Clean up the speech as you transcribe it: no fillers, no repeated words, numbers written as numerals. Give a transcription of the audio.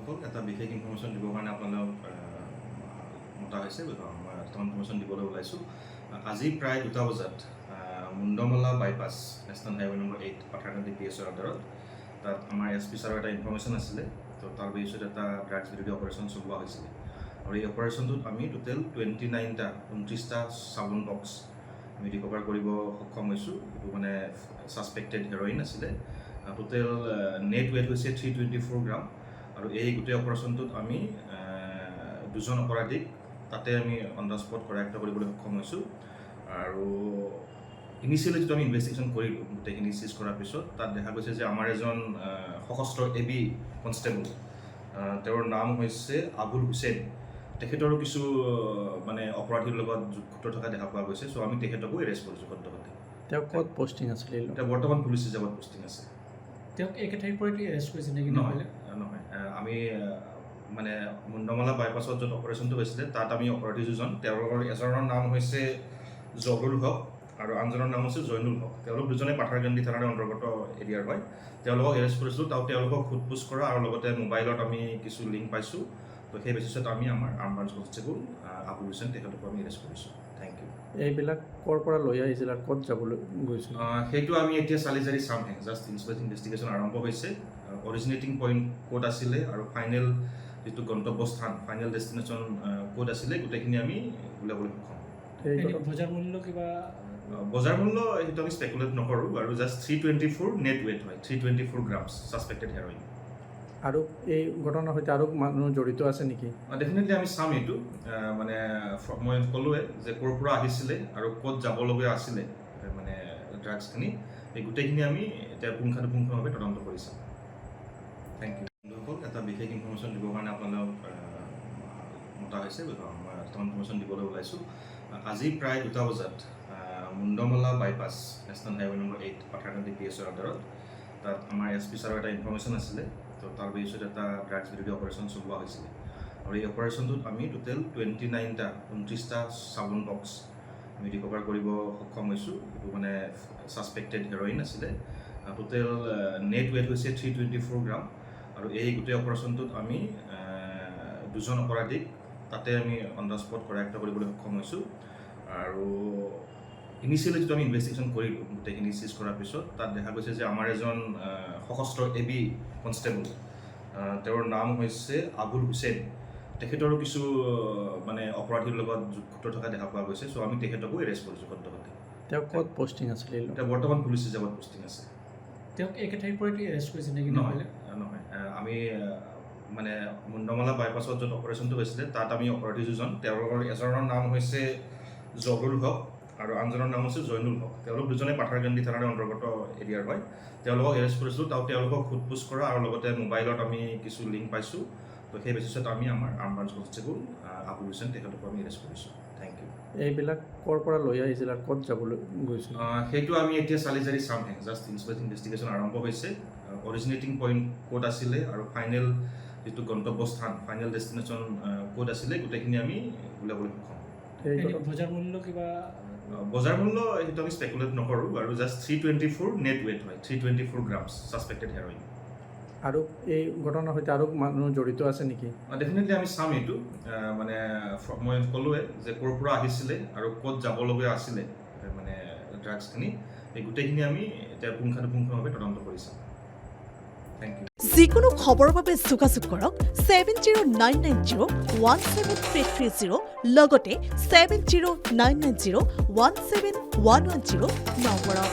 বন্ধুসকল এটা বিশেষ ইনফৰমেশ্যন দিবৰ কাৰণে আপোনালোক মতা হৈছে মই এটা ইনফৰমেশ্যন দিবলৈ ওলাইছোঁ আজি প্ৰায় 2টা বজাত Mundamala bypass national highway number 8 Patharkandi PSৰ আণ্ডাৰত তাত আমাৰ SP ছাৰৰ এটা ইনফৰমেশ্যন আছিলে তো তাৰ বেচিছত এটা ড্ৰাগছ বিৰোধী অপাৰেশ্যন চলোৱা হৈছিলে আৰু এই অপাৰেশ্যনটোত আমি টোটেল 29টা চাবোন বক্স আমি ৰিকভাৰ কৰিব সক্ষম হৈছোঁ এইটো মানে ছাছপেক্টেড হেৰইন আছিলে টোটেল নেট ৱেট হৈছে 324 গ্ৰাম আৰু এই গোটেই অপাৰেশ্যনটোত আমি দুজন অপৰাধীক তাতে আমি অন দ্য স্পট কৰায়ত্ব কৰিবলৈ সক্ষম হৈছোঁ আৰু ইনিচিয়েলি যিটো আমি ইনভেষ্টিগেশ্যন কৰিলোঁ গোটেইখিনি চিজ কৰাৰ পিছত তাত দেখা গৈছে যে আমাৰ এজন সশস্ত্ৰ AB কনষ্টেবল তেওঁৰ নাম হৈছে আবুল হুছেইন তেখেতৰো কিছু মানে অপৰাধীৰ লগত যুক্ত থকা দেখা পোৱা গৈছে চ' আমি তেখেতকো এৰেষ্ট কৰিছোঁ সদ্যহতে তেওঁ ক'ত পষ্টিং আছিলে তেওঁ বৰ্তমান পুলিচ ৰিজাৰ্ভত পষ্টিং আছে তেওঁক একেঠাইৰ পৰাই এৰেষ্ট কৰিছে নেকি নহয় আমি মানে মুণ্ডমলা বাইপাছত য'ত অপাৰেশ্যনটো হৈছিলে তাত আমি অপৰাধী দুজন তেওঁলোকৰ এজনৰ নাম হৈছে জহুৰুল হক আৰু আনজনৰ নাম হৈছে জৈনুল হক তেওঁলোক দুজনে পাথাৰকান্দি থানাৰ অন্তৰ্গত এৰিয়াৰ হয় তেওঁলোকক এৰেষ্ট কৰিছিলোঁ তেওঁলোকক সোধপোছ কৰা আৰু লগতে মোবাইলত আমি কিছু লিংক পাইছোঁ তো সেই বেচিছত আমি আমাৰ arm branch constable Abul Hussain তেখেতকো আমি এৰেষ্ট কৰিছোঁ থেংক ইউ এইবিলাক ক'ৰ পৰা লৈ আহিছিল আৰু ক'ত যাবলৈ গৈছিল সেইটো আমি এতিয়া চালি জাৰি চামহে জাষ্ট ইনভেষ্টিগেশ্যন আৰম্ভ হৈছে অৰিজিনেটিং পইণ্ট ক'ত আছিলে আৰু ফাইনেল যিটো গন্তব্যস্থান ফাইনেল ডেষ্টিনেশ্যন ক'ত আছিলে গোটেইখিনি আমি উলিয়াবলৈ সক্ষম বজাৰ মূল্য কিবা বজাৰ মূল্য সেইটো আমি স্পেকুলেট নকৰোঁ আৰু জাষ্ট 324 নেট ৱেট হয় 324 গ্ৰামছ ছাছপেক্টেড হেৰইন আৰু এই ঘটনাৰ সৈতে আৰু মানুহ জড়িত আছে নেকি ডেফিনেটলি আমি চাম এইটো মানে মই ক'লোৱে যে ক'ৰ পৰা আহিছিলে আৰু ক'ত যাবলগীয়া আছিলে মানে ড্ৰাগছখিনি এই গোটেইখিনি আমি এতিয়া পুংখানুপুংখভাৱে তদন্ত কৰি চাম থেংক ইউ বন্ধুসকল এটা বিশেষ ইনফৰমেশ্যন দিবৰ কাৰণে আপোনালোক মতা হৈছে মই এটা ইনফৰমেশ্যন দিবলৈ ওলাইছোঁ আজি প্ৰায় 2টা বজাত Mundamala bypass national highway number 8 Patharkandi PSৰ আণ্ডাৰত তাত আমাৰ SP ছাৰৰ এটা ইনফৰমেশ্যন আছিলে তো তাৰ বেচিছত এটা ড্ৰাগছ বিৰোধী অপাৰেশ্যন চলোৱা হৈছিলে আৰু এই অপাৰেশ্যনটোত আমি টোটেল 29টা চাবোন বক্স আমি ৰিকভাৰ কৰিব সক্ষম হৈছোঁ এইটো মানে ছাছপেক্টেড হেৰইন আছিলে টোটেল নেট ৱেট হৈছে 324 গ্ৰাম আৰু এই গোটেই অপাৰেশ্যনটোত আমি দুজন অপৰাধীক তাতে আমি অন দ্য স্পট কৰায়ত্ব কৰিবলৈ সক্ষম হৈছোঁ আৰু ইনিচিয়েলি যিটো আমি ইনভেষ্টিগেশ্যন কৰিলোঁ গোটেইখিনি চিজ কৰাৰ পিছত তাত দেখা গৈছে যে আমাৰ এজন সশস্ত্ৰ AB কনষ্টেবল তেওঁৰ নাম হৈছে আবুল হুছেইন তেখেতৰো কিছু মানে অপৰাধীৰ লগত যুক্ত থকা দেখা পোৱা গৈছে চ' আমি তেখেতকো এৰেষ্ট কৰিছোঁ সদ্যহতে তেওঁ ক'ত পষ্টিং আছিলে তেওঁ বৰ্তমান পুলিচ ৰিজাৰ্ভত পষ্টিং আছে তেওঁক একেঠাইৰ পৰাই এৰেষ্ট কৰিছে নেকি নহয় আমি মানে মুণ্ডমলা বাইপাছত য'ত অপাৰেশ্যনটো হৈছিলে তাত আমি অপৰাধী দুজন তেওঁলোকৰ এজনৰ নাম হৈছে জহুৰুল হক আৰু আনজনৰ নাম হৈছে জৈনুল হক তেওঁলোক দুজনে পাথাৰকান্দি থানাৰ অন্তৰ্গত এৰিয়াৰ হয় তেওঁলোকক এৰেষ্ট কৰিছিলোঁ তেওঁলোকক সোধপোছ কৰা আৰু লগতে মোবাইলত আমি কিছু লিংক পাইছোঁ তো সেই বেচিছত আমি আমাৰ arm branch constable Abul Hussain তেখেতকো আমি এৰেষ্ট কৰিছোঁ থেংক ইউ এইবিলাক ক'ৰ পৰা লৈ আহিছিল আৰু ক'ত যাবলৈ গৈছিল সেইটো আমি এতিয়া চালি জাৰি চামহে জাষ্ট ইনভেষ্টিগেশ্যন আৰম্ভ হৈছে অৰিজিনেটিং পইণ্ট ক'ত আছিলে আৰু ফাইনেল যিটো গন্তব্যস্থান ফাইনেল ডেষ্টিনেশ্যন ক'ত আছিলে গোটেইখিনি আমি উলিয়াবলৈ সক্ষম বজাৰ মূল্য কিবা বজাৰ মূল্য সেইটো আমি স্পেকুলেট নকৰোঁ আৰু জাষ্ট 324 নেট ৱেট হয় 324 গ্ৰামছ ছাছপেক্টেড হেৰইন আৰু এই ঘটনাৰ সৈতে আৰু মানুহ জড়িত আছে নেকি ডেফিনেটলি আমি চাম এইটো মানে মই ক'লোৱে যে ক'ৰ পৰা আহিছিলে আৰু ক'ত যাবলগীয়া আছিলে মানে ড্ৰাগছখিনি এই গোটেইখিনি আমি এতিয়া পুংখানুপুংখভাৱে তদন্ত কৰি চাম থেংক ইউ যিকোনো খবৰৰ বাবে যোগাযোগ কৰক 7099017330 লগতে 7099017110 নম্বৰত